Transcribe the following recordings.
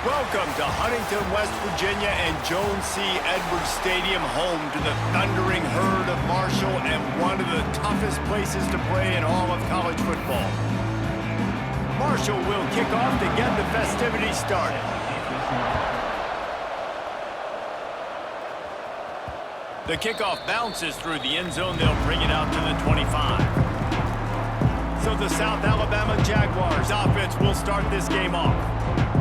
Welcome to Huntington, West Virginia and Jones C. Edwards Stadium, home to the thundering herd of Marshall and one of the toughest places to play in all of college football. Marshall will kick off to get the festivities started. The kickoff bounces through the end zone. They'll bring it out to the 25. So the South Alabama Jaguars offense will start this game off.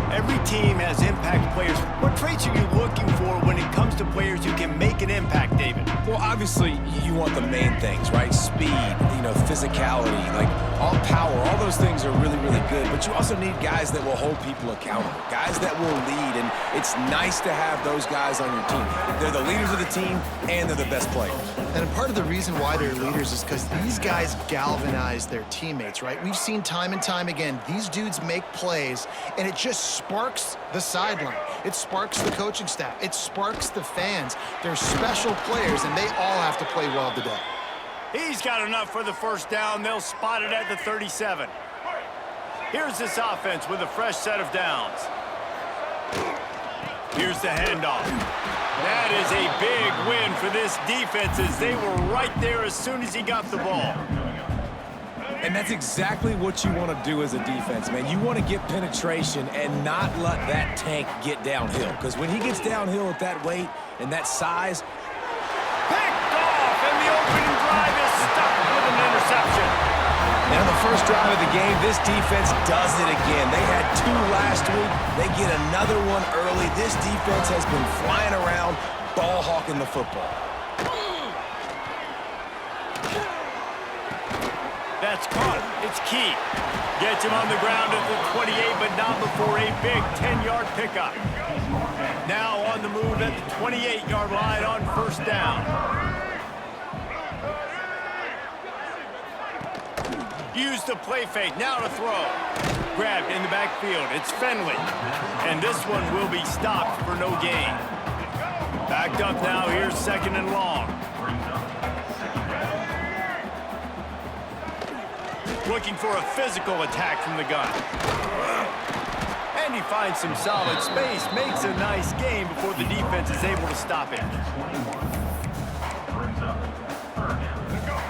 Every team has impact players. What traits are you looking for when it comes to players who can make an impact, David? Well, obviously, you want the main things, right? Speed, physicality, like all power. All those things are really, really good. But you also need guys that will hold people accountable, guys that will lead. And it's nice to have those guys on your team. They're the leaders of the team, and they're the best players. And part of the reason why they're leaders is because these guys galvanize their teammates, right? We've seen time and time again, these dudes make plays, and it just sparks the sideline. It sparks the coaching staff. It sparks the fans. They're special players, and they all have to play well today. He's got enough for the first down. They'll spot it at the 37. Here's this offense with a fresh set of downs. Here's the handoff. That is a big win for this defense as they were right there as soon as he got the ball. And that's exactly what you want to do as a defense, man. You want to get penetration and not let that tank get downhill. Because when he gets downhill at that weight and that size, picked off, and the opening drive is stuck with an interception. And on the first drive of the game, this defense does it again. They had 2 last week. They get another one early. This defense has been flying around, ball hawking the football. That's caught. It's key. Gets him on the ground at the 28, but not before a big 10-yard pickup. Now on the move at the 28-yard line on first down. Use the play fake. Now to throw. Grabbed in the backfield. It's Finley. And this one will be stopped for no gain. Backed up now. Here's second and long. Looking for a physical attack from the gun. And he finds some solid space. Makes a nice gain before the defense is able to stop him.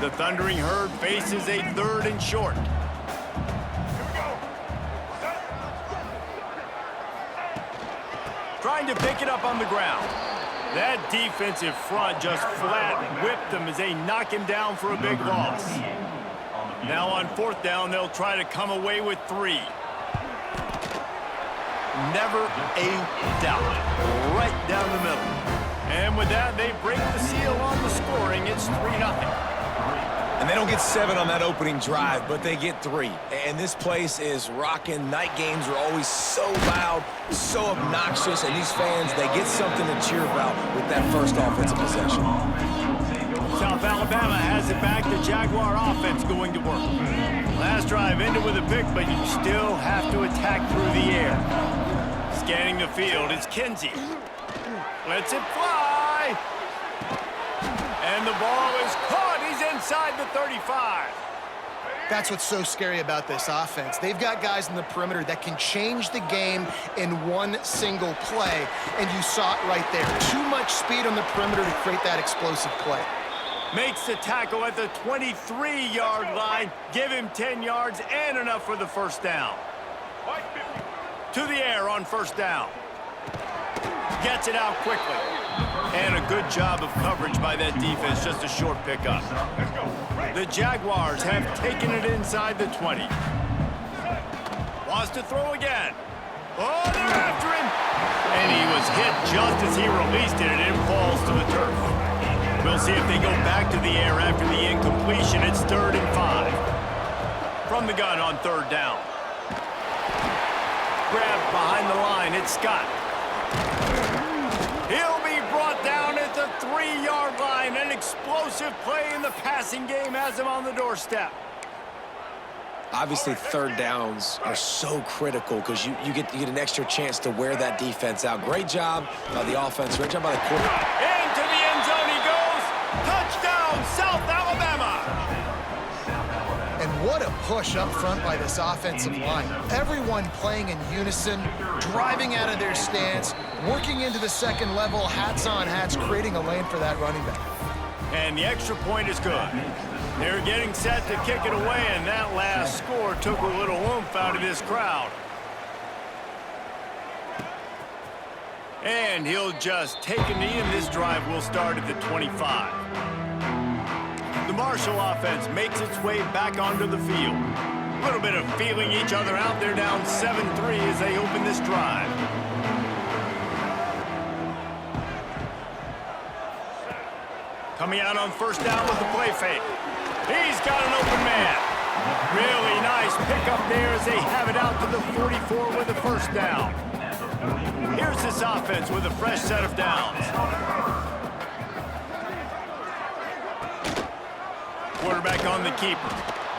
The thundering herd faces a 3rd and short. Trying to pick it up on the ground. That defensive front just flat whipped him as they knock him down for a big loss. Now on 4th down, they'll try to come away with 3. Never a doubt. Right down the middle. And with that, they break the seal on the scoring. It's 3-0. And they don't get 7 on that opening drive, but they get 3. And this place is rocking. Night games are always so loud, so obnoxious, and these fans, they get something to cheer about with that first offensive possession. South Alabama has it back. The Jaguar offense going to work. Last drive ended with a pick, but you still have to attack through the air. Scanning the field, it's Kinsey. Lets it fly. And the ball is caught. He's inside the 35. That's what's so scary about this offense. They've got guys in the perimeter that can change the game in one single play, and you saw it right there. Too much speed on the perimeter to create that explosive play. Makes the tackle at the 23-yard line. Give him 10 yards and enough for the first down. To the air on first down. Gets it out quickly. And a good job of coverage by that defense. Just a short pickup. The Jaguars have taken it inside the 20. Wants to throw again. Oh, they're after him. And he was hit just as he released it, and it falls to the turf. We'll see if they go back to the air after the incompletion. It's 3rd and 5. From the gun on 3rd down. Grabbed behind the line. It's Scott. He'll be brought down at the 3-yard line. An explosive play in the passing game has him on the doorstep. Obviously, 3rd downs are so critical because you get an extra chance to wear that defense out. Great job by the offense. Great job by the quarterback. Into the end zone he goes. Touchdown, South Alabama. And what What a push up front by this offensive line. Everyone playing in unison, driving out of their stance, working into the second level, hats on hats, creating a lane for that running back. And the extra point is good. They're getting set to kick it away, and that last score took a little oomph out of this crowd. And he'll just take a knee, and this drive will start at the 25. The Marshall offense makes its way back onto the field. A little bit of feeling each other out. They're down 7-3 as they open this drive. Coming out on first down with the play fake. He's got an open man. Really nice pickup there as they have it out to the 44 with the first down. Here's this offense with a fresh set of downs. Quarterback on the keeper.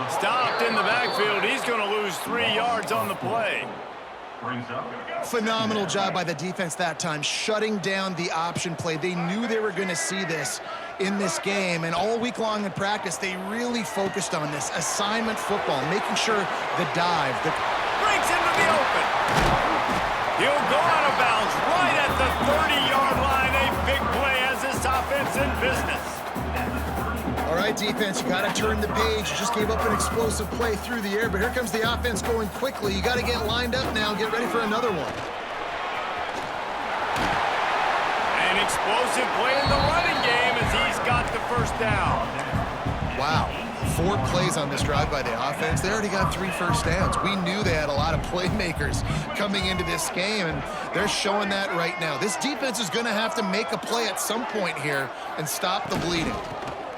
Stopped in the backfield. He's going to lose 3 yards on the play. Phenomenal job by the defense that time, shutting down the option play. They knew they were going to see this in this game, and all week long in practice, they really focused on this assignment football, making sure the dive. Breaks into the open. He'll go out of bounds right at the 30-yard line. A big play as this offense in business. All right, defense, you got to turn the page. You just gave up an explosive play through the air, but here comes the offense going quickly. You got to get lined up now, get ready for another one. An explosive play in the running game as he's got the first down. Wow, 4 plays on this drive by the offense. They already got 3 first downs. We knew they had a lot of playmakers coming into this game, and they're showing that right now. This defense is going to have to make a play at some point here and stop the bleeding.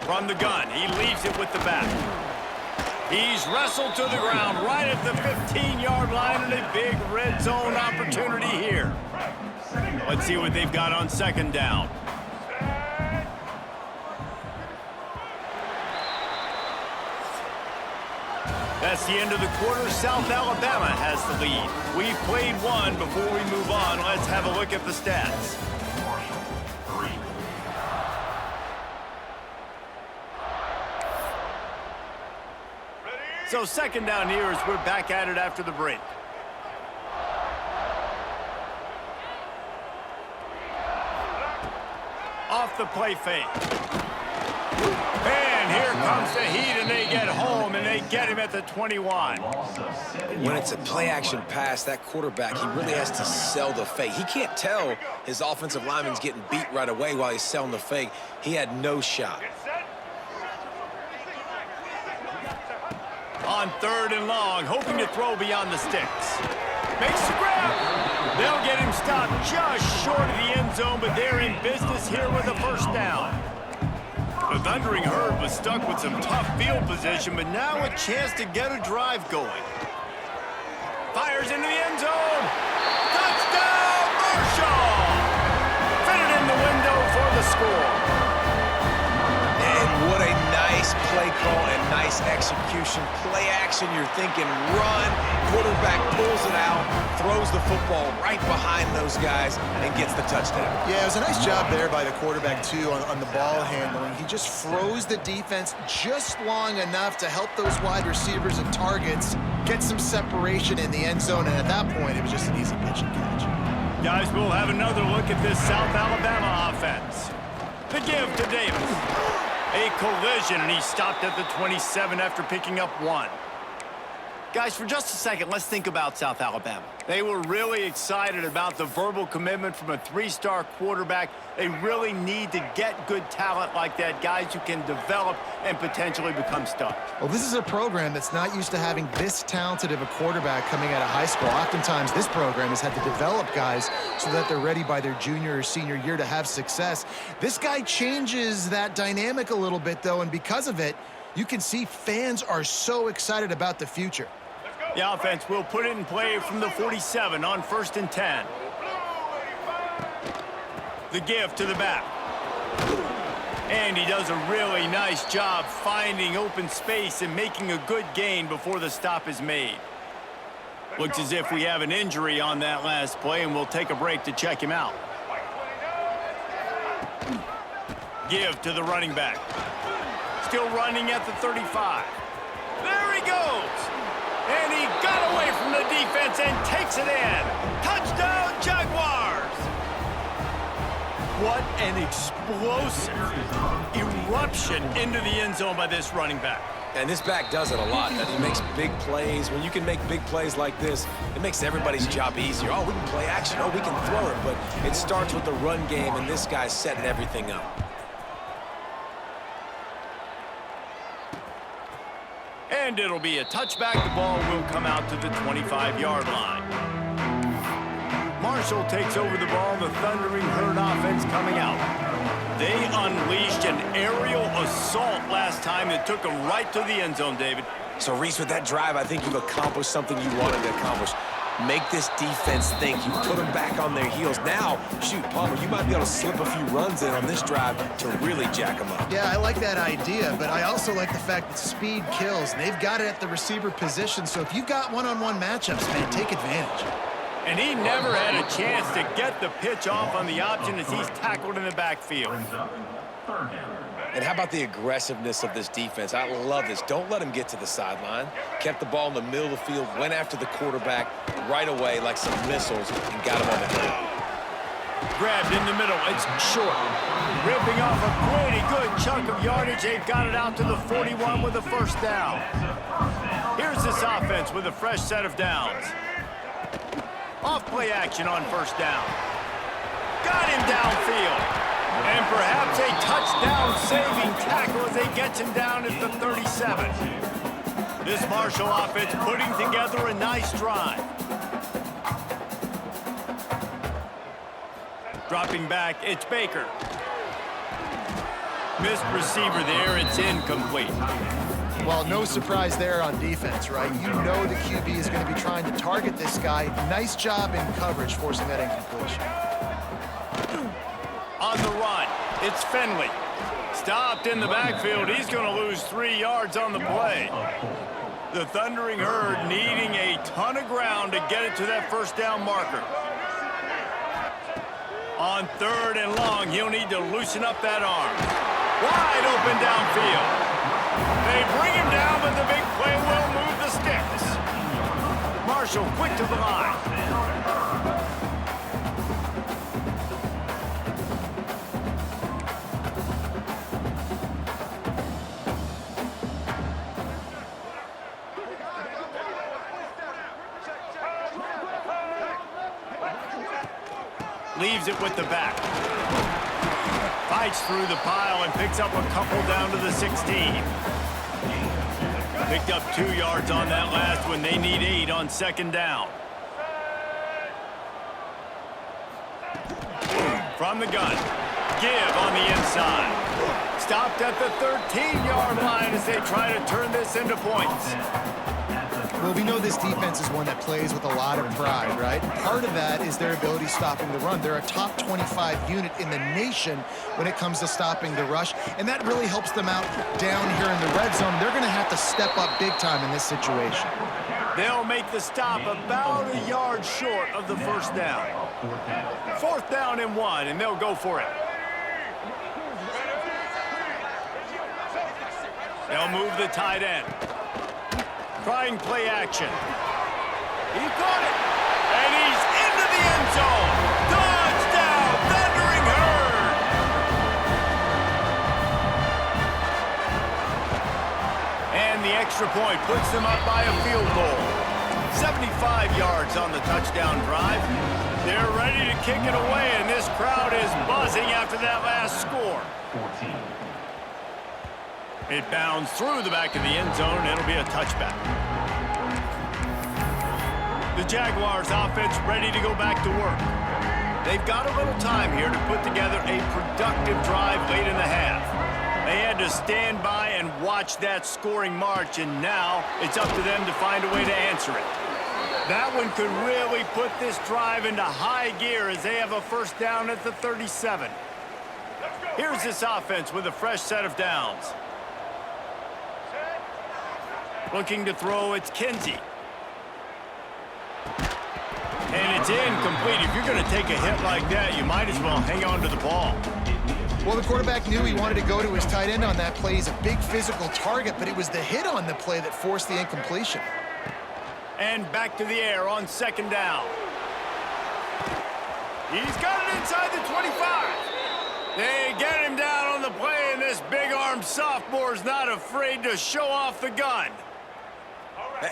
From the gun, he leaves it with the back. He's wrestled to the ground right at the 15-yard line, and a big red zone opportunity here. Let's see what they've got on second down. That's the end of the quarter. South Alabama has the lead. We've played one. Before we move on, let's have a look at the stats. So second down here as we're back at it after the break. Off the play fake. And here comes the heat, and they get home, and they get him at the 21. When it's a play-action pass, that quarterback, he really has to sell the fake. He can't tell his offensive lineman's getting beat right away while he's selling the fake. He had no shot. On third and long, hoping to throw beyond the sticks. Makes the grab. They'll get him stopped just short of the end zone, but they're in business here with a first down. The Thundering Herd was stuck with some tough field position, but now a chance to get a drive going. Fires into the end zone. Touchdown, Marshall! Fitted in the window for the score. And what a nice play call and nice execution. Play action, you're thinking run. Quarterback pulls it out, throws the football right behind those guys, and gets the touchdown. Yeah, it was a nice job there by the quarterback, too, on the ball handling. He just froze the defense just long enough to help those wide receivers and targets get some separation in the end zone, and at that point, it was just an easy pitch and catch. Guys, we'll have another look at this South Alabama offense. The give to Davis. A collision, and he stopped at the 27 after picking up 1. Guys, for just a second, let's think about South Alabama. They were really excited about the verbal commitment from a 3-star quarterback. They really need to get good talent like that, guys who can develop and potentially become stars. Well, this is a program that's not used to having this talented of a quarterback coming out of high school. Oftentimes, this program has had to develop guys so that they're ready by their junior or senior year to have success. This guy changes that dynamic a little bit, though, and because of it, you can see fans are so excited about the future. The offense will put it in play from the 47 on 1st and 10. The give to the back. And he does a really nice job finding open space and making a good gain before the stop is made. Looks as if we have an injury on that last play, and we'll take a break to check him out. Give to the running back. Still running at the 35. There he goes. And he got away from the defense and takes it in. Touchdown, Jaguars. What an explosive eruption into the end zone by this running back. And this back does it a lot. He makes big plays. When you can make big plays like this, it makes everybody's job easier. Oh, we can play action. Oh, we can throw it. But it starts with the run game, and this guy's setting everything up. And it'll be a touchback. The ball will come out to the 25-yard line. Marshall takes over the ball. The Thundering Herd offense coming out. They unleashed an aerial assault last time that took them right to the end zone, David. So, Reese, with that drive, I think you've accomplished something you wanted to accomplish. Make this defense think. You put them back on their heels. Now, shoot, Palmer, you might be able to slip a few runs in on this drive to really jack them up. Yeah, I like that idea, but I also like the fact that speed kills. They've got it at the receiver position, so if you've got one-on-one matchups, man, take advantage. And he never had a chance to get the pitch off on the option as he's tackled in the backfield. And how about the aggressiveness of this defense? I love this. Don't let him get to the sideline. Kept the ball in the middle of the field, went after the quarterback right away like some missiles, and got him on the ground. Grabbed in the middle. It's short. Ripping off a pretty good chunk of yardage. They've got it out to the 41 with a first down. Here's this offense with a fresh set of downs. Off play action on first down. Got him downfield. And perhaps a touchdown-saving tackle as they get him down at the 37. This Marshall offense putting together a nice drive. Dropping back, it's Baker. Missed receiver there, it's incomplete. Well, no surprise there on defense, right? You know the QB is going to be trying to target this guy. Nice job in coverage, forcing that incompletion. On the run, it's Finley. Stopped in the backfield. He's going to lose 3 yards on the play. The Thundering Herd needing a ton of ground to get it to that first down marker. On 3rd and long, he'll need to loosen up that arm. Wide open downfield. They bring him down, but the big play will move the sticks. Marshall quick to the line. Leaves it with the back. Fights through the pile and picks up a couple down to the 16. Picked up 2 yards on that last one. They need 8 on second down. From the gun. Give on the inside. Stopped at the 13-yard line as they try to turn this into points. Well, we know this defense is one that plays with a lot of pride, right? Part of that is their ability stopping the run. They're a top 25 unit in the nation when it comes to stopping the rush, and that really helps them out down here in the red zone. They're going to have to step up big time in this situation. They'll make the stop about a yard short of the first down. 4th down and 1, and they'll go for it. They'll move the tight end. Trying play action. He caught it. And he's into the end zone. Touchdown, Thundering Herd. And the extra point puts them up by a field goal. 75 yards on the touchdown drive. They're ready to kick it away, and this crowd is buzzing after that last score. 14. It bounds through the back of the end zone, and it'll be a touchback. The Jaguars offense ready to go back to work. They've got a little time here to put together a productive drive late in the half. They had to stand by and watch that scoring march, and now it's up to them to find a way to answer it. That one could really put this drive into high gear as they have a first down at the 37. Here's this offense with a fresh set of downs. Looking to throw, it's Kinsey. And it's incomplete. If you're going to take a hit like that, you might as well hang on to the ball. Well, the quarterback knew he wanted to go to his tight end on that play. He's a big physical target, but it was the hit on the play that forced the incompletion. And back to the air on second down. He's got it inside the 25. They get him down on the play, and this big-armed sophomore's not afraid to show off the gun.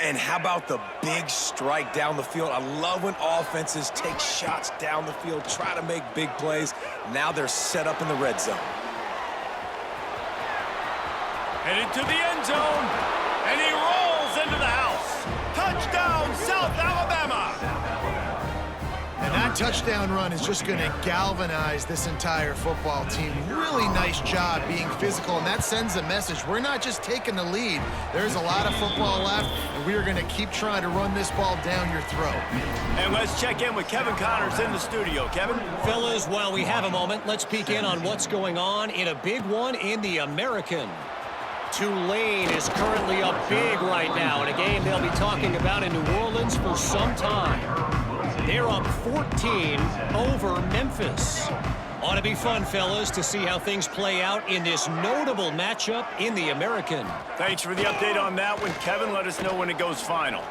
And how about the big strike down the field? I love when offenses take shots down the field, try to make big plays. Now they're set up in the red zone. Headed to the end zone, and he rolls into the house. Touchdown, South Alabama! And that touchdown run is just going to galvanize this entire football team. Really nice job being physical, and that sends a message. We're not just taking the lead. There's a lot of football left, and we are going to keep trying to run this ball down your throat. And let's check in with Kevin Connors in the studio. Kevin? Fellas, while we have a moment, let's peek in on what's going on in a big one in the American. Tulane is currently up big right now in a game they'll be talking about in New Orleans for some time. They're up 14 over Memphis. Ought to be fun, fellas, to see how things play out in this notable matchup in the American. Thanks for the update on that one, Kevin. Let us know when it goes final.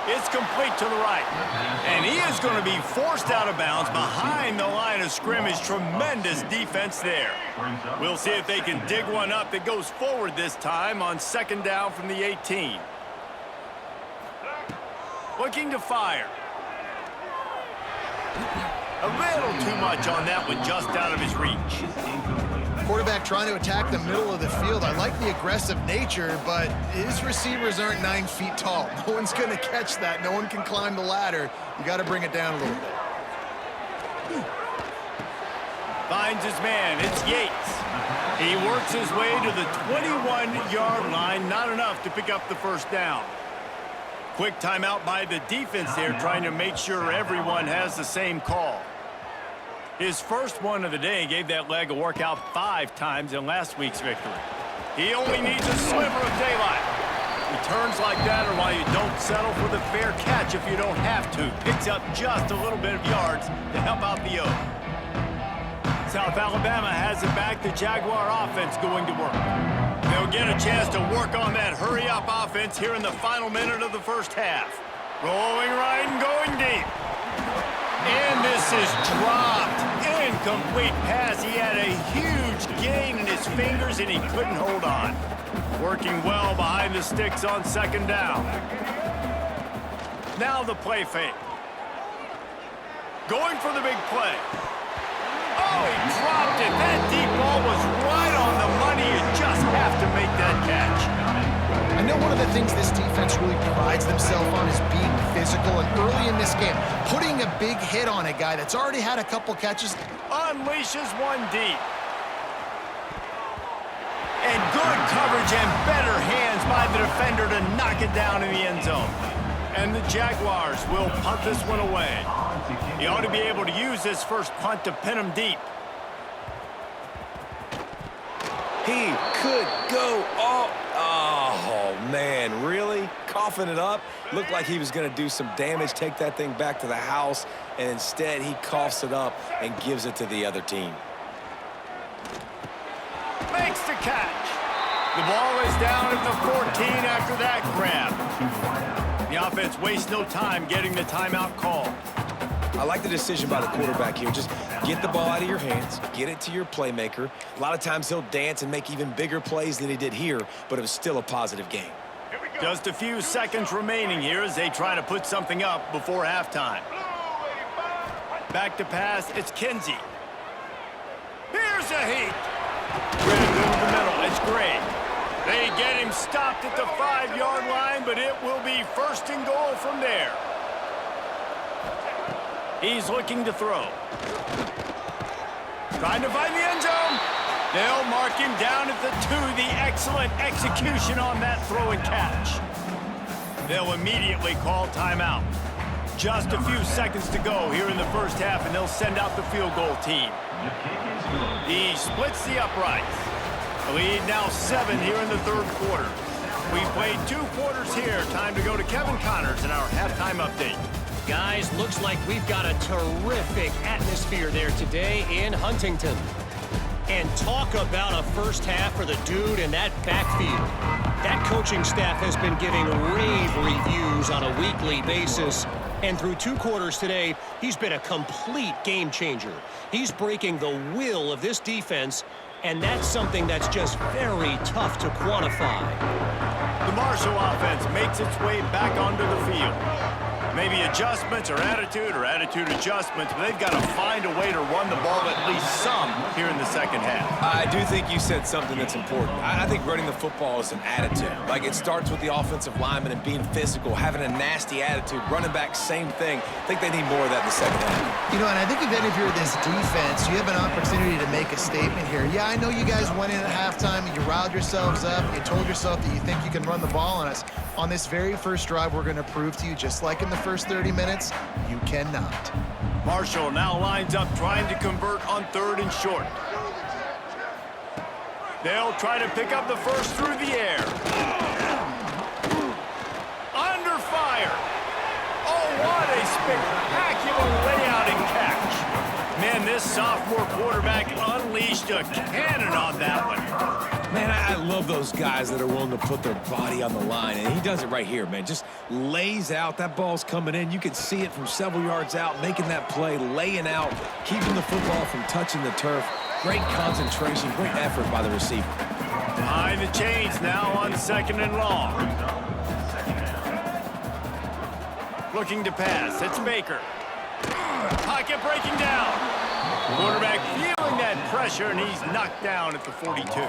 It's complete to the right. And he is going to be forced out of bounds behind the line of scrimmage. Tremendous defense there. We'll see if they can dig one up that goes forward this time on second down from the 18. Looking to fire. A little too much on that one, just out of his reach. Quarterback trying to attack the middle of the field. I like the aggressive nature, but his receivers aren't 9 feet tall. No one's going to catch that. No one can climb the ladder. You got to bring it down a little bit. Finds his man. It's Yates. He works his way to the 21-yard line. Not enough to pick up the first down. Quick timeout by the defense there, trying to make sure everyone has the same call. His first one of the day gave that leg a workout 5 times in last week's victory. He only needs a sliver of daylight. Returns like that are why you don't settle for the fair catch if you don't have to. Picks up just a little bit of yards to help out the O. South Alabama has it back. The Jaguar offense going to work. They'll get a chance to work on that hurry-up offense here in the final minute of the first half. Rolling right and going deep. And this is dropped. Incomplete pass. He had a huge gain in his fingers, and he couldn't hold on. Working well behind the sticks on second down. Now the play fake. Going for the big play. Oh, he dropped it. That deep ball was right on the money. You just have to make that catch. I know one of the things this defense really prides themselves on is being physical, and early in this game, putting a big hit on a guy that's already had a couple catches. Unleashes one deep. And good coverage and better hands by the defender to knock it down in the end zone. And the Jaguars will punt this one away. He ought to be able to use this first punt to pin him deep. He could go all... Oh, man, really? Coughing it up? Looked like he was going to do some damage, take that thing back to the house, and instead he coughs it up and gives it to the other team. Makes the catch. The ball is down at the 14 after that grab. The offense wastes no time getting the timeout call. I like the decision by the quarterback here. Just get the ball out of your hands, get it to your playmaker. A lot of times he'll dance and make even bigger plays than he did here, but it was still a positive game. Just a few seconds remaining here as they try to put something up before halftime. Back to pass, it's Kinsey. Here's a heat. Red over the middle, it's Gray. They get him stopped at the 5-yard line, but it will be first and goal from there. He's looking to throw. Trying to find the end zone. They'll mark him down at the 2. The excellent execution on that throw and catch. They'll immediately call timeout. Just a few seconds to go here in the first half, and they'll send out the field goal team. He splits the uprights. The lead now 7 here in the third quarter. We've played 2 quarters here. Time to go to Kevin Connors in our halftime update. Guys, looks like we've got a terrific atmosphere there today in Huntington. And talk about a first half for the dude in that backfield. That coaching staff has been giving rave reviews on a weekly basis. And through 2 quarters today, he's been a complete game changer. He's breaking the will of this defense, and that's something that's just very tough to quantify. The Marshall offense makes its way back onto the field. Maybe adjustments or attitude adjustments, but they've got to find a way to run the ball at least some here in the second half. I do think you said something that's important. I think running the football is an attitude. Like, it starts with the offensive lineman and being physical, having a nasty attitude. Running back, same thing. I think they need more of that in the second half. You know, and I think if you're this defense, you have an opportunity to make a statement here. Yeah, I know you guys went in at halftime, and you riled yourselves up, you told yourself that you think you can run the ball on us. On this very first drive, we're going to prove to you, just like in the first 30 minutes, you cannot. Marshall now lines up trying to convert on 3rd and short. They'll try to pick up the first through the air. Under fire. Oh, what a spectacular layout and catch. Man, this sophomore quarterback unleashed a cannon on that one. Man, I love those guys that are willing to put their body on the line, and he does it right here, man. Just lays out. That ball's coming in. You can see it from several yards out, making that play, laying out, keeping the football from touching the turf. Great concentration, great effort by the receiver. Behind the chains now on 2nd and long. Looking to pass. It's Baker. Pocket breaking down. Quarterback feeling that pressure, and he's knocked down at the 42.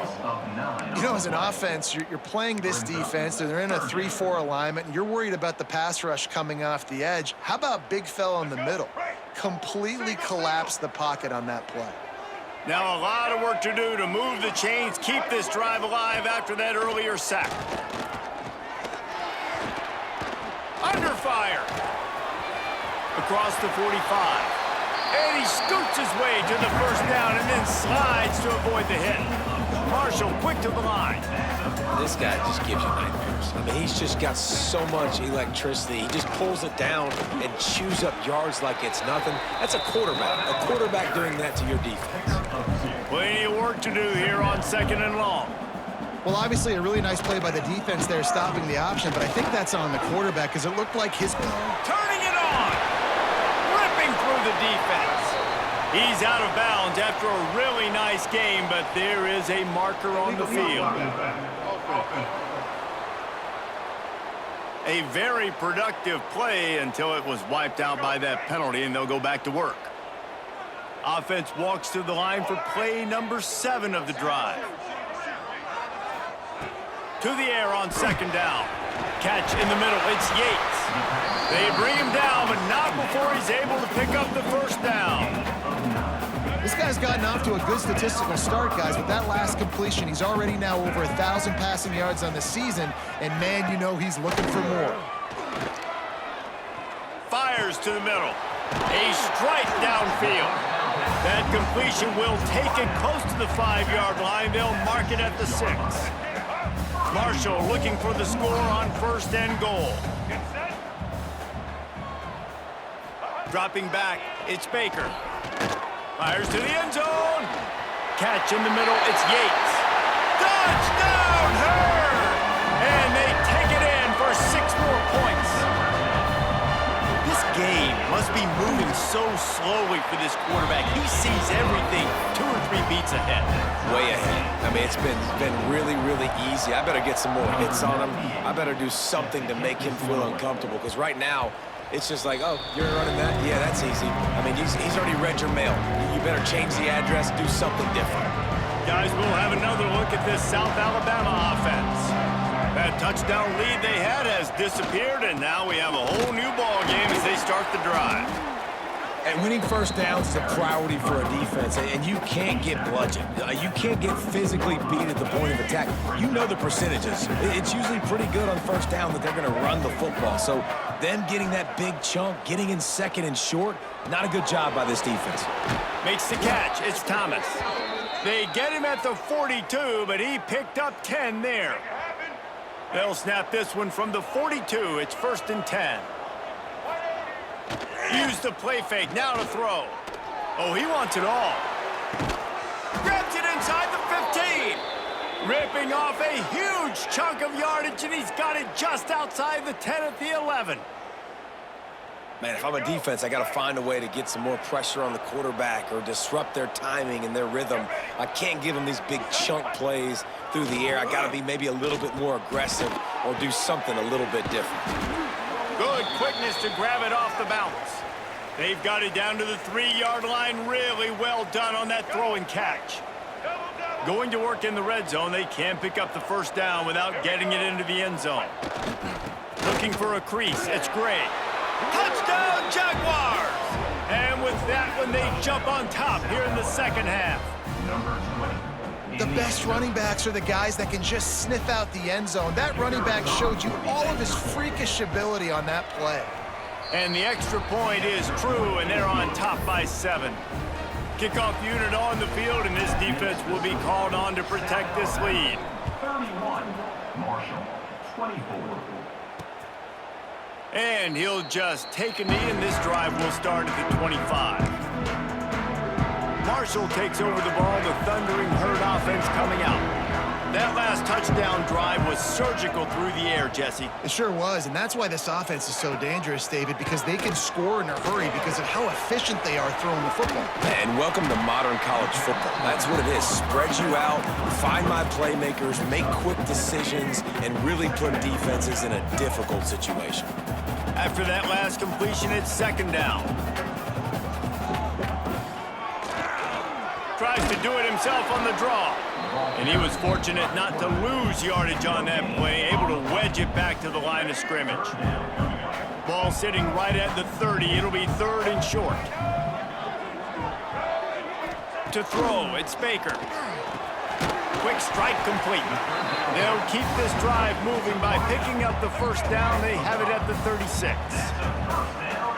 You know, as an offense, you're playing this defense, and they're in a 3-4 alignment, and you're worried about the pass rush coming off the edge. How about big fella in the middle? Completely collapsed the pocket on that play. Now a lot of work to do to move the chains, keep this drive alive after that earlier sack. Under fire. Across the 45. And he scoots his way to the first down and then slides to avoid the hit. Marshall quick to the line. This guy just gives you nightmares. I mean, he's just got so much electricity. He just pulls it down and chews up yards like it's nothing. That's a quarterback. A quarterback doing that to your defense. Plenty of work to do here on 2nd and long. Well, obviously, a really nice play by the defense there, stopping the option, but I think that's on the quarterback because it looked like his... Turning it on! Ripping through the defense. He's out of bounds after a really nice game, but there is a marker on the field. A very productive play until it was wiped out by that penalty, and they'll go back to work. Offense walks to the line for play number 7 of the drive. To the air on 2nd down. Catch in the middle. It's Yates. They bring him down, but not before he's able to pick up the first down. This guy's gotten off to a good statistical start, guys. With that last completion, he's already now over 1,000 passing yards on the season, and man, you know he's looking for more. Fires to the middle. A strike downfield. That completion will take it close to the 5-yard line. They'll mark it at the 6. Marshall looking for the score on 1st and goal. Dropping back, it's Baker. Fires to the end zone. Catch in the middle, it's Yates. Touchdown, Hurd! And they take it in for 6 more points. This game must be moving so slowly for this quarterback. He sees everything 2 or 3 beats ahead. Way ahead. I mean, it's been really, really easy. I better get some more hits on him. I better do something to make him feel uncomfortable, because right now, it's just like, oh, you're running that? Yeah, that's easy. I mean, he's already read your mail. You better change the address, do something different. Guys, we'll have another look at this South Alabama offense. That touchdown lead they had has disappeared, and now we have a whole new ball game as they start the drive. And winning first downs is a priority for a defense, and you can't get bludgeoned. You can't get physically beat at the point of attack. You know the percentages. It's usually pretty good on first down that they're going to run the football. So them getting that big chunk, getting in 2nd and short, not a good job by this defense. Makes the catch. It's Thomas. They get him at the 42, but he picked up 10 there. They'll snap this one from the 42. It's 1st and 10. Use the play fake, now to throw. Oh, he wants it all. Grabs it inside the 15. Ripping off a huge chunk of yardage, and he's got it just outside the 10 at the 11. Man, if I'm a defense, I got to find a way to get some more pressure on the quarterback or disrupt their timing and their rhythm. I can't give them these big chunk plays through the air. I got to be maybe a little bit more aggressive or do something a little bit different. Good quickness to grab it off the bounce. They've got it down to the 3-yard line. Really well done on that throw and catch. Going to work in the red zone, they can pick up the first down without getting it into the end zone. Looking for a crease. It's Gray. Touchdown, Jaguars! And with that one, they jump on top here in the second half. The best running backs are the guys that can just sniff out the end zone. That running back showed you all of his freakish ability on that play. And the extra point is true, and they're on top by 7. Kickoff unit on the field, and this defense will be called on to protect this lead. 31, Marshall, 24. And he'll just take a knee, and this drive will start at the 25. Marshall takes over the ball, the thundering herd offense coming out. That last touchdown drive was surgical through the air, Jesse. It sure was, and that's why this offense is so dangerous, David, because they can score in a hurry because of how efficient they are throwing the football. And welcome to modern college football. That's what it is. Spread you out, find my playmakers, make quick decisions, and really put defenses in a difficult situation. After that last completion, it's second down. Tries to do it himself on the draw. And he was fortunate not to lose yardage on that play, able to wedge it back to the line of scrimmage. Ball sitting right at the 30. It'll be third and short. To throw, it's Baker. Quick strike complete. They'll keep this drive moving by picking up the first down. They have it at the 36.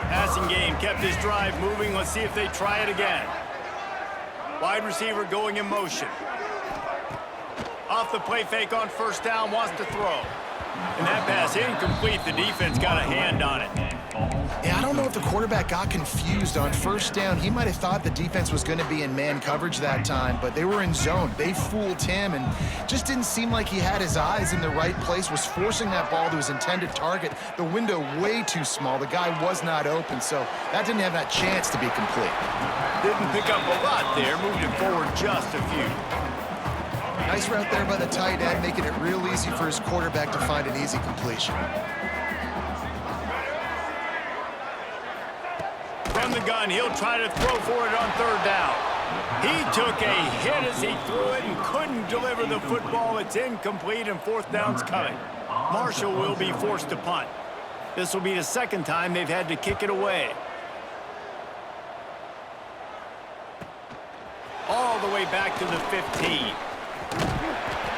Passing game kept this drive moving. Let's see if they try it again. Wide receiver going in motion. Off the play fake on first down, wants to throw. And that pass incomplete. The defense got a hand on it. Yeah, I don't know if the quarterback got confused on first down. He might have thought the defense was going to be in man coverage that time, but they were in zone. They fooled him and just didn't seem like he had his eyes in the right place, was forcing that ball to his intended target. The window way too small. The guy was not open, so that didn't have that chance to be complete. Didn't pick up a lot there, moved it forward just a few. Nice route there by the tight end, making it real easy for his quarterback to find an easy completion. From the gun, he'll try to throw for it on third down. He took a hit as he threw it and couldn't deliver the football. It's incomplete, and fourth down's coming. Marshall will be forced to punt. This will be the second time they've had to kick it away. All the way back to the 15.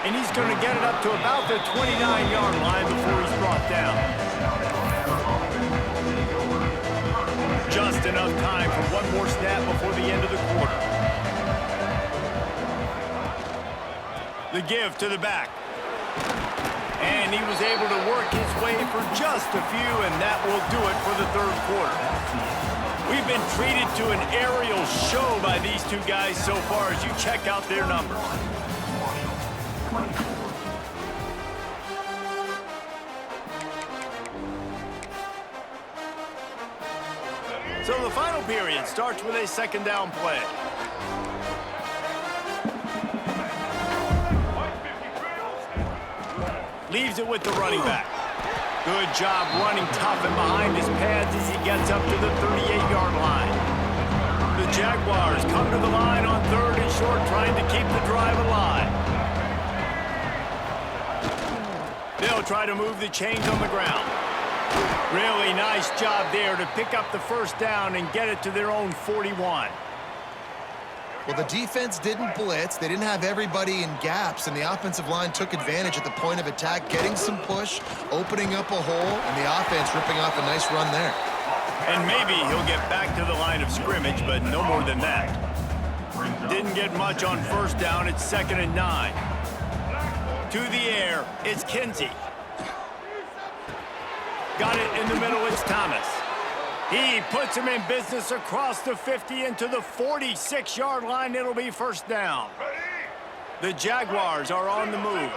And he's going to get it up to about the 29-yard line before he's brought down. Just enough time for one more snap before the end of the quarter. The give to the back. And he was able to work his way for just a few, and that will do it for the third quarter. We've been treated to an aerial show by these two guys so far as you check out their numbers. So the final period starts with a second down play. Leaves it with the running back. Good job running tough and behind his pads as he gets up to the 38-yard line. The Jaguars come to the line on third and short, trying to keep the drive alive. They'll try to move the chains on the ground. Really nice job there to pick up the first down and get it to their own 41. Well, the defense didn't blitz. They didn't have everybody in gaps, and the offensive line took advantage at the point of attack, getting some push, opening up a hole, and the offense ripping off a nice run there. And maybe he'll get back to the line of scrimmage, but no more than that. Didn't get much on first down. It's 2nd and 9. To the air, it's Kinsey. Got it in the middle, it's Thomas. He puts him in business across the 50 into the 46-yard line. It'll be first down. The Jaguars are on the move.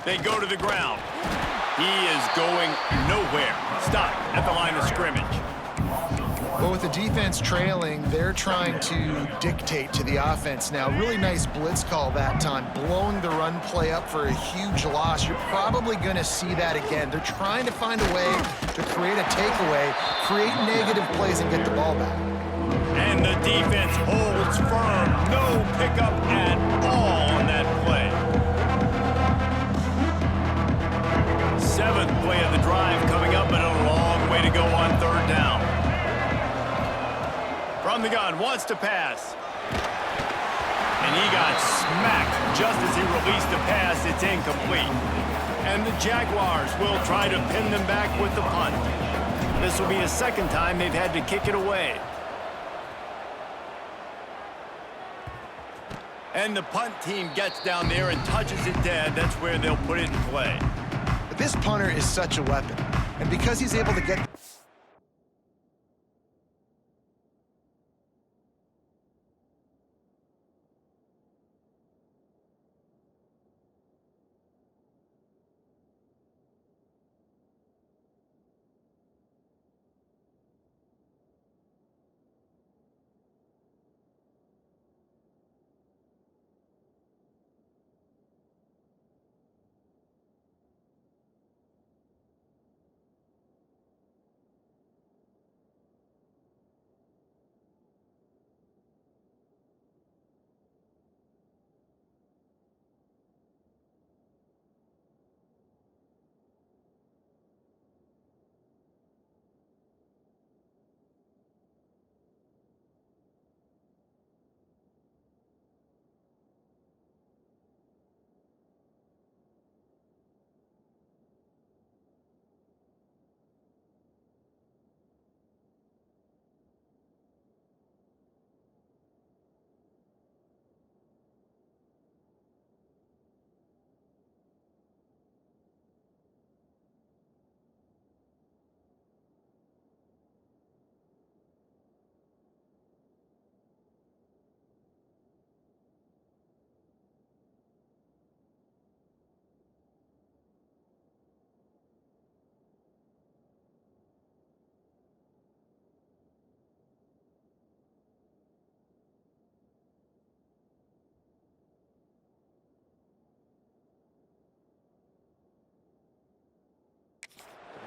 They go to the ground. He is going nowhere. Stop at the line of scrimmage. Well, with the defense trailing, they're trying to dictate to the offense now. Really nice blitz call that time, blowing the run play up for a huge loss. You're probably going to see that again. They're trying to find a way to create a takeaway, create negative plays, and get the ball back. And the defense holds firm. No pickup at all on that play. Seventh play of the drive coming up, but a long way to go on third down. From the gun, wants to pass. And he got smacked just as he released the pass. It's incomplete. And the Jaguars will try to pin them back with the punt. This will be a second time they've had to kick it away. And the punt team gets down there and touches it dead. That's where they'll put it in play. But this punter is such a weapon. And because he's able to get...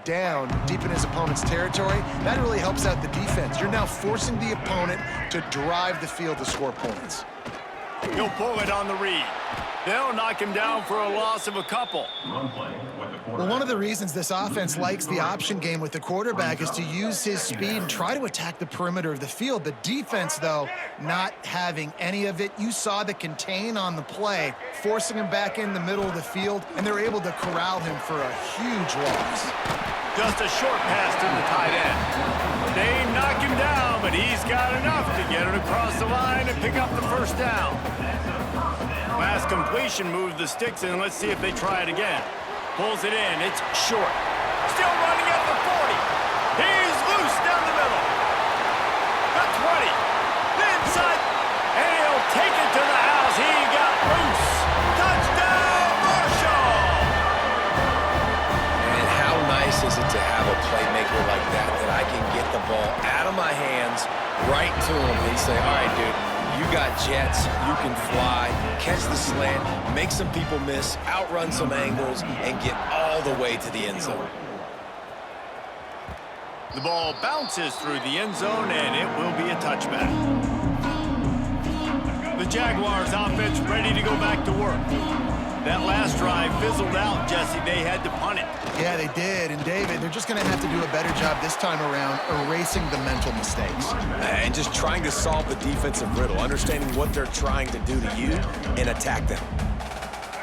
down deep in his opponent's territory, that really helps out the defense. You're now forcing the opponent to drive the field to score points. He'll pull it on the read. They'll knock him down for a loss of a couple. Well, one of the reasons this offense likes the option game with the quarterback is to use his speed and try to attack the perimeter of the field. The defense, though, not having any of it. You saw the contain on the play, forcing him back in the middle of the field, and they're able to corral him for a huge loss. Just a short pass to the tight end. They knock him down, but he's got enough to get it across the line and pick up the first down. Last completion moved the sticks in. Let's see if they try it again. Pulls it in. It's short. Still running at the 40. He's loose down the middle. The 20. The inside. And he'll take it to the house. He got loose. Touchdown, Marshall! And how nice is it to have a playmaker like that I can get the ball out of my hands, right to him, and say, all right, dude, you got jets, you can fly, catch the slant, make some people miss, outrun some angles, and get all the way to the end zone. The ball bounces through the end zone, and it will be a touchback. The Jaguars offense ready to go back to work. That last drive fizzled out, Jesse. They had to punt it. Yeah, they did. And, David, they're just going to have to do a better job this time around erasing the mental mistakes. And just trying to solve the defensive riddle, understanding what they're trying to do to you and attack them.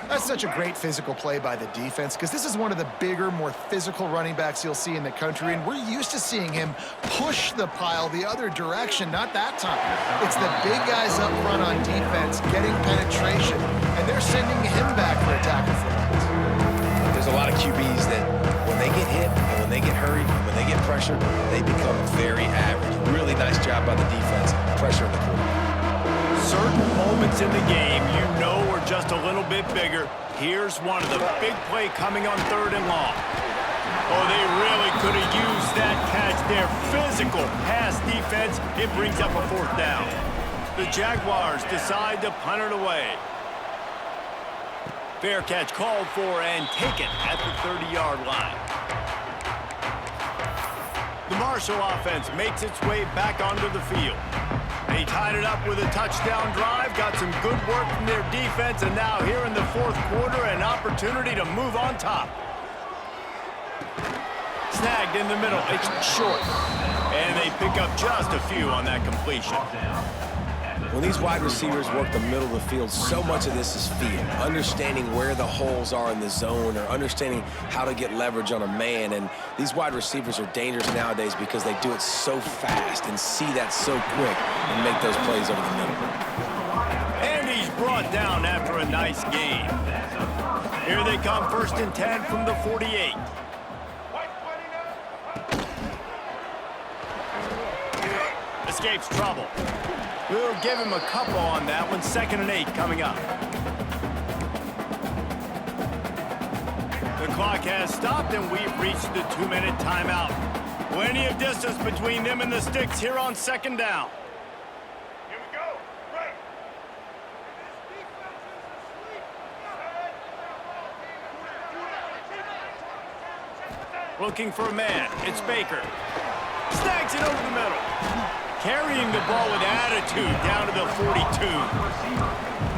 That's such a great physical play by the defense because this is one of the bigger, more physical running backs you'll see in the country, and we're used to seeing him push the pile the other direction, not that time. It's the big guys up front on defense getting penetration, and they're sending him back for a tackle for that. There's a lot of pressure, they become very average. Really nice job by the defense, pressuring the quarterback. Certain moments in the game you know are just a little bit bigger. Here's one of the big play coming on 3rd and long. Oh, they really could have used that catch there. Physical pass defense. It brings up a 4th down. The Jaguars decide to punt it away. Fair catch called for and taken at the 30-yard line. The Marshall offense makes its way back onto the field. They tied it up with a touchdown drive, got some good work from their defense, and now here in the 4th quarter, an opportunity to move on top. Snagged in the middle, it's short. And they pick up just a few on that completion. When these wide receivers work the middle of the field, so much of this is feel. Understanding where the holes are in the zone or understanding how to get leverage on a man. And these wide receivers are dangerous nowadays because they do it so fast and see that so quick and make those plays over the middle. And he's brought down after a nice gain. Here they come, 1st and 10 from the 48. Escapes trouble. We'll give him a couple on that one. 2nd and 8 coming up. The clock has stopped, and we've reached the 2-minute timeout. Plenty of distance between them and the sticks here on 2nd down. Here we go. Right. Looking for a man. It's Baker. Snags it over the middle. Carrying the ball with attitude down to the 42.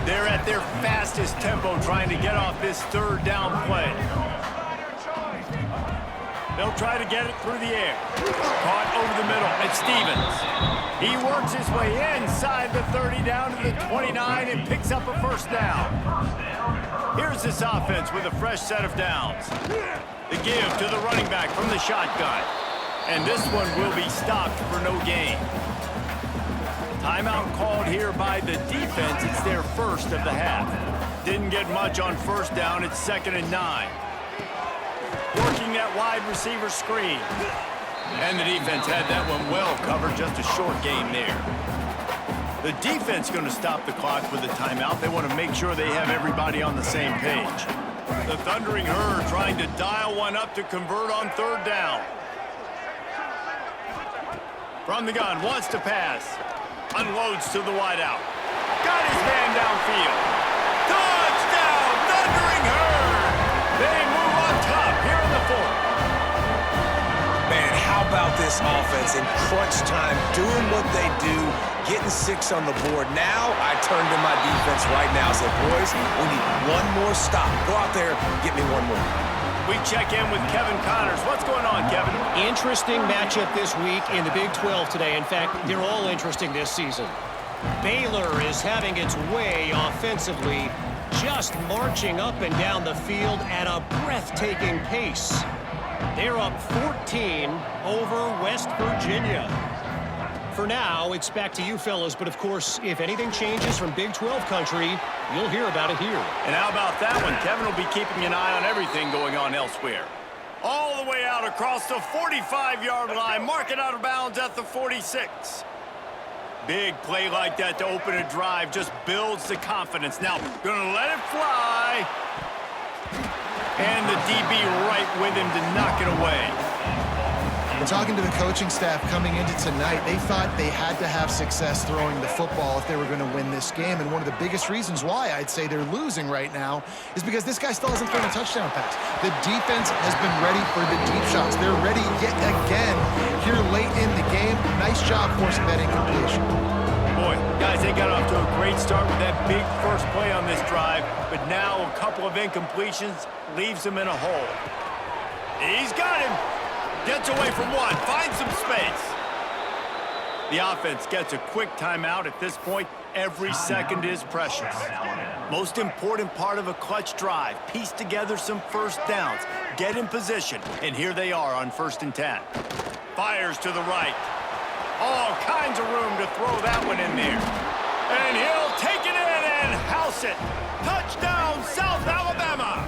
They're at their fastest tempo trying to get off this 3rd down play. They'll try to get it through the air. Caught over the middle. It's Stevens. He works his way inside the 30 down to the 29 and picks up a 1st down. Here's this offense with a fresh set of downs. The give to the running back from the shotgun. And this one will be stopped for no gain. Timeout called here by the defense. It's their 1st of the half. Didn't get much on 1st down. It's 2nd and 9. Working that wide receiver screen. And the defense had that one well covered. Just a short gain there. The defense going to stop the clock with a timeout. They want to make sure they have everybody on the same page. The Thundering Herd trying to dial one up to convert on 3rd down. From the gun, wants to pass. Unloads to the wideout. Got his man downfield. Touchdown, Thundering Herd! They move on top here in the 4th. Man, how about this offense in crunch time, doing what they do, getting 6 on the board. Now I turn to my defense right now and say, boys, we need one more stop. Go out there, get me one more. We check in with Kevin Connors. What's going on, Kevin? Interesting matchup this week in the Big 12 today. In fact, they're all interesting this season. Baylor is having its way offensively, just marching up and down the field at a breathtaking pace. They're up 14 over West Virginia. For now, it's back to you fellas, but of course, if anything changes from Big 12 country, you'll hear about it here. And how about that one? Kevin will be keeping an eye on everything going on elsewhere. All the way out across the 45-yard line, marking out of bounds at the 46. Big play like that to open a drive just builds the confidence. Now, gonna let it fly. And the DB right with him to knock it away. Talking to the coaching staff coming into tonight, they thought they had to have success throwing the football if they were going to win this game. And one of the biggest reasons why I'd say they're losing right now is because this guy still hasn't thrown a touchdown pass. The defense has been ready for the deep shots. They're ready yet again here late in the game. Nice job forcing that incompletion. Boy, guys, they got off to a great start with that big first play on this drive. But now a couple of incompletions leaves him in a hole. He's got him. Gets away from one, finds some space. The offense gets a quick timeout. At this point, every second is precious. Most important part of a clutch drive, piece together some 1st downs, get in position, and here they are on 1st and 10. Fires to the right. All kinds of room to throw that one in there. And he'll take it in and house it. Touchdown, South Alabama.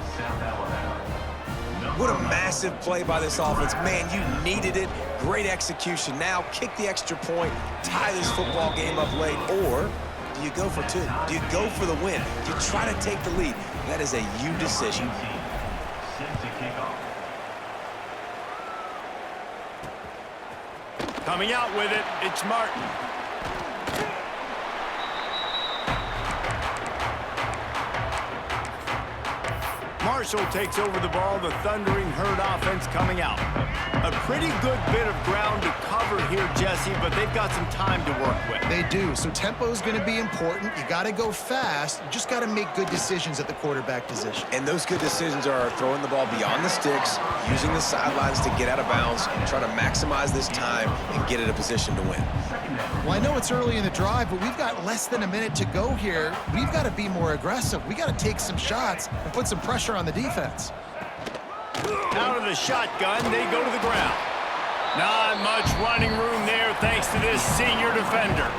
What a massive play by this offense. Man, you needed it. Great execution. Now kick the extra point, tie this football game up late, or do you go for two? Do you go for the win? Do you try to take the lead? That is a you decision. Coming out with it, it's Martin. Marshall takes over the ball, the Thundering Herd offense coming out. A pretty good bit of ground to cover here, Jesse, but they've got some time to work with. They do, so tempo is going to be important. You got to go fast. You just got to make good decisions at the quarterback position. And those good decisions are throwing the ball beyond the sticks, using the sidelines to get out of bounds, and try to maximize this time and get in a position to win. Well, I know it's early in the drive, but we've got less than a minute to go here. We've got to be more aggressive. We got to take some shots and put some pressure on the defense. Out of the shotgun, they go to the ground. Not much running room there thanks to this senior defender.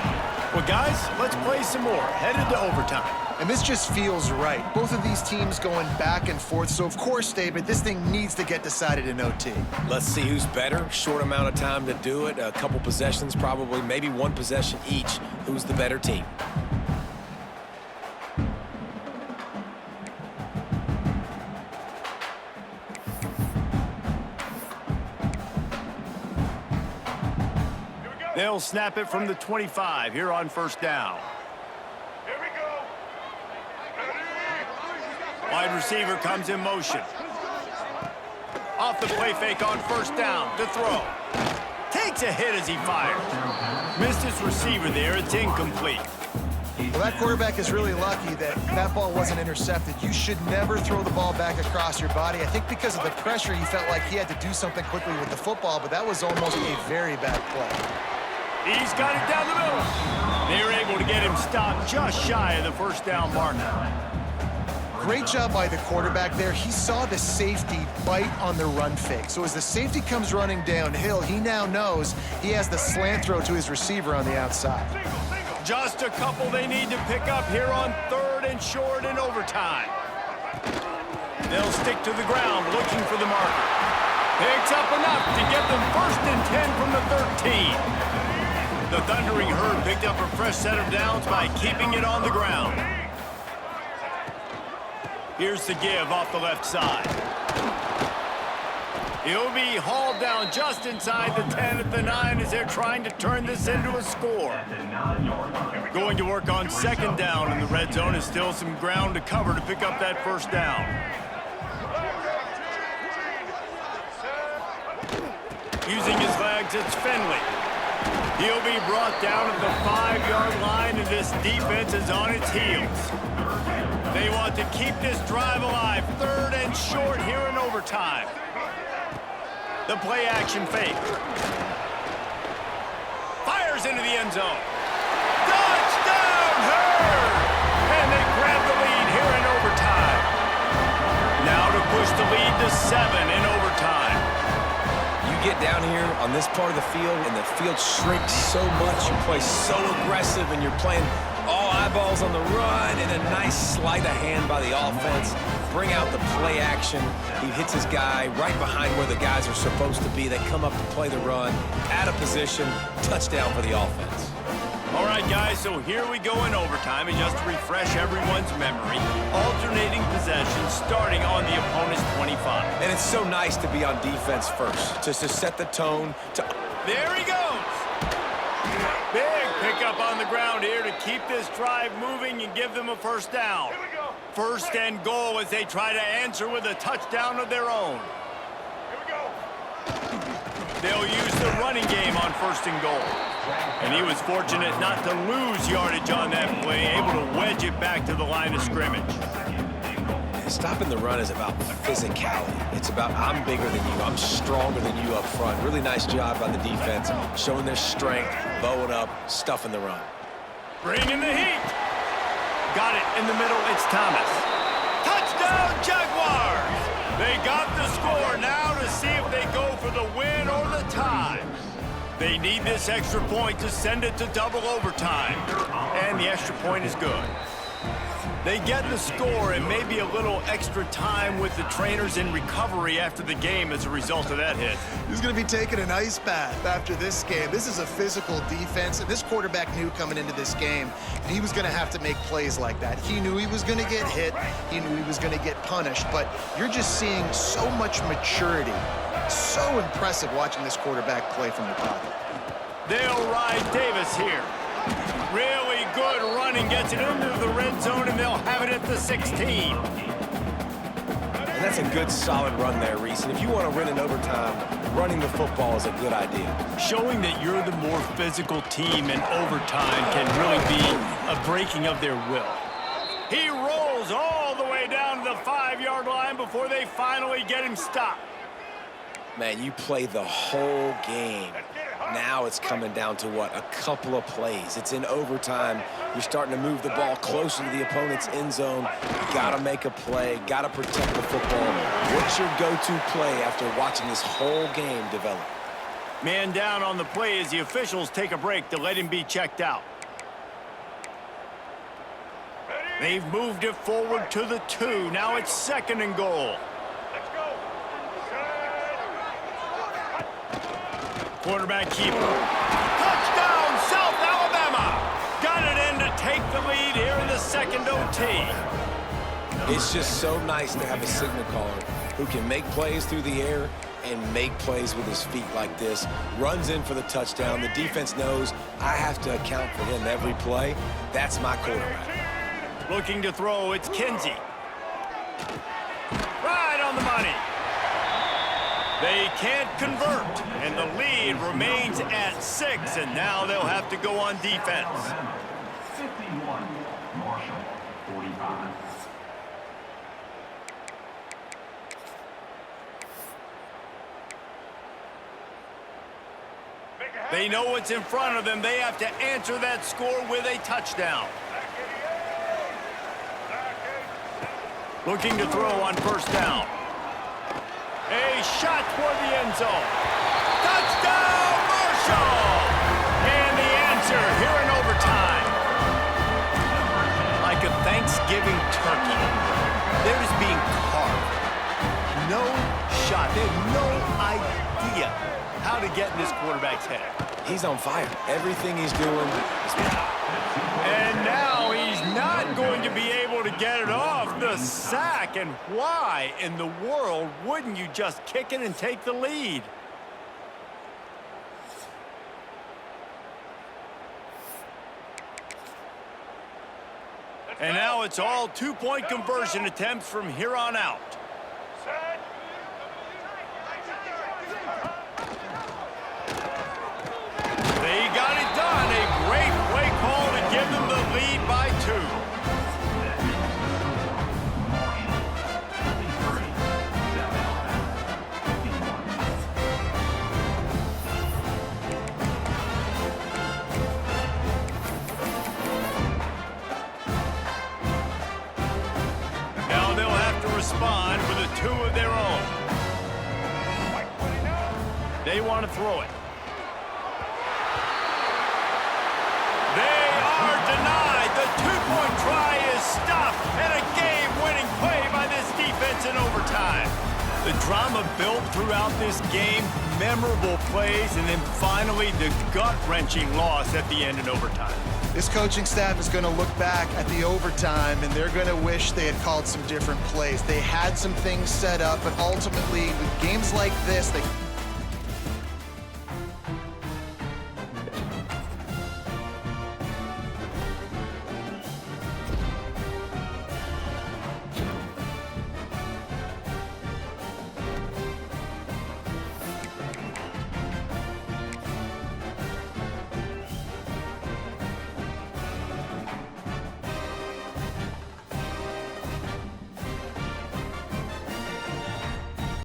Well, guys, let's play some more. Headed to overtime. And this just feels right. Both of these teams going back and forth. So, of course, David, this thing needs to get decided in OT. Let's see who's better. Short amount of time to do it. A couple possessions probably, maybe one possession each. Who's the better team? They'll snap it from the 25 here on first down. Here we go. Wide receiver comes in motion. Off the play fake on first down to throw. Takes a hit as he fires. Missed his receiver there. It's incomplete. Well, that quarterback is really lucky that that ball wasn't intercepted. You should never throw the ball back across your body. I think because of the pressure, he felt like he had to do something quickly with the football, but that was almost a very bad play. He's got it down the middle. They're able to get him stopped just shy of the first down mark. Great job by the quarterback there. He saw the safety bite on the run fake. So as the safety comes running downhill, he now knows he has the slant throw to his receiver on the outside. Just a couple they need to pick up here on 3rd and short in overtime. They'll stick to the ground looking for the marker. Picks up enough to get them 1st and 10 from the 13. The Thundering Herd picked up a fresh set of downs by keeping it on the ground. Here's the give off the left side. He'll be hauled down just inside the 10 at the 9 as they're trying to turn this into a score. Going to work on 2nd down in the red zone is still some ground to cover to pick up that first down. Using his legs, it's Finley. He'll be brought down at the 5-yard line, and this defense is on its heels. They want to keep this drive alive. 3rd and short here in overtime. The play action fake. Fires into the end zone. Touchdown, Herd! And they grab the lead here in overtime. Now to push the lead to 7 in overtime. You get down here on this part of the field, and the field shrinks so much. You play so aggressive, and you're playing all eyeballs on the run, and a nice sleight of hand by the offense. Bring out the play action. He hits his guy right behind where the guys are supposed to be. They come up to play the run, out of position, touchdown for the offense. All right, guys, so here we go in overtime, and just to refresh everyone's memory, alternating possessions starting on the opponent's 25. And it's so nice to be on defense first, just to set the tone. There he goes. Big pickup on the ground here to keep this drive moving and give them a first down. 1st and goal as they try to answer with a touchdown of their own. They'll use the running game on 1st and goal. And he was fortunate not to lose yardage on that play, able to wedge it back to the line of scrimmage. Stopping the run is about physicality. It's about I'm bigger than you, I'm stronger than you up front. Really nice job by the defense, showing their strength, bowing up, stuffing the run. Bringing the heat. Got it in the middle, it's Thomas. Touchdown, Jaguars! They got the score now to see if they go for the win or the tie. They need this extra point to send it to double overtime. And the extra point is good. They get the score and maybe a little extra time with the trainers in recovery after the game as a result of that hit. He's going to be taking an ice bath after this game. This is a physical defense, and this quarterback knew coming into this game that he was going to have to make plays like that. He knew he was going to get hit. He knew he was going to get punished, but you're just seeing so much maturity. So impressive watching this quarterback play from the pocket. They'll ride Davis here. Really good running, gets it into the red zone, and they'll have it at the 16. And that's a good, solid run there, Reese. And if you want to win in overtime, running the football is a good idea. Showing that you're the more physical team in overtime can really be a breaking of their will. He rolls all the way down to the 5-yard line before they finally get him stopped. Man, you play the whole game. Now it's coming down to, what, a couple of plays. It's in overtime. You're starting to move the ball closer to the opponent's end zone. You got to make a play, got to protect the football. What's your go-to play after watching this whole game develop? Man down on the play as the officials take a break to let him be checked out. They've moved it forward to the 2. Now it's 2nd and goal. Quarterback keeper. Touchdown, South Alabama! Got it in to take the lead here in the 2nd OT. It's just so nice to have a signal caller who can make plays through the air and make plays with his feet like this. Runs in for the touchdown. The defense knows I have to account for him every play. That's my quarterback. Looking to throw, it's Kinsey. Right on the money. They can't convert, and the lead remains at 6, and now they'll have to go on defense. 51, Marshall, 45. They know what's in front of them. They have to answer that score with a touchdown. Looking to throw on 1st down. A shot toward the end zone. Touchdown, Marshall! And the answer here in overtime. Like a Thanksgiving turkey. They're just being carved. No shot. They have no idea how to get in this quarterback's head. He's on fire. Everything he's doing is... And now he's not going to be able to get it off the sack. And why in the world wouldn't you just kick it and take the lead? And now it's all 2-point conversion attempts from here on out. They got it done. A great play call to give them the lead by 2. Now they'll have to respond with a 2 of their own. They want to throw it. They are denied. The 2-point try is stopped, and a game-winning play by this defense in overtime. The drama built throughout this game, memorable plays, and then finally the gut-wrenching loss at the end in overtime. This coaching staff is going to look back at the overtime, and they're going to wish they had called some different plays. They had some things set up, but ultimately, with games like this, they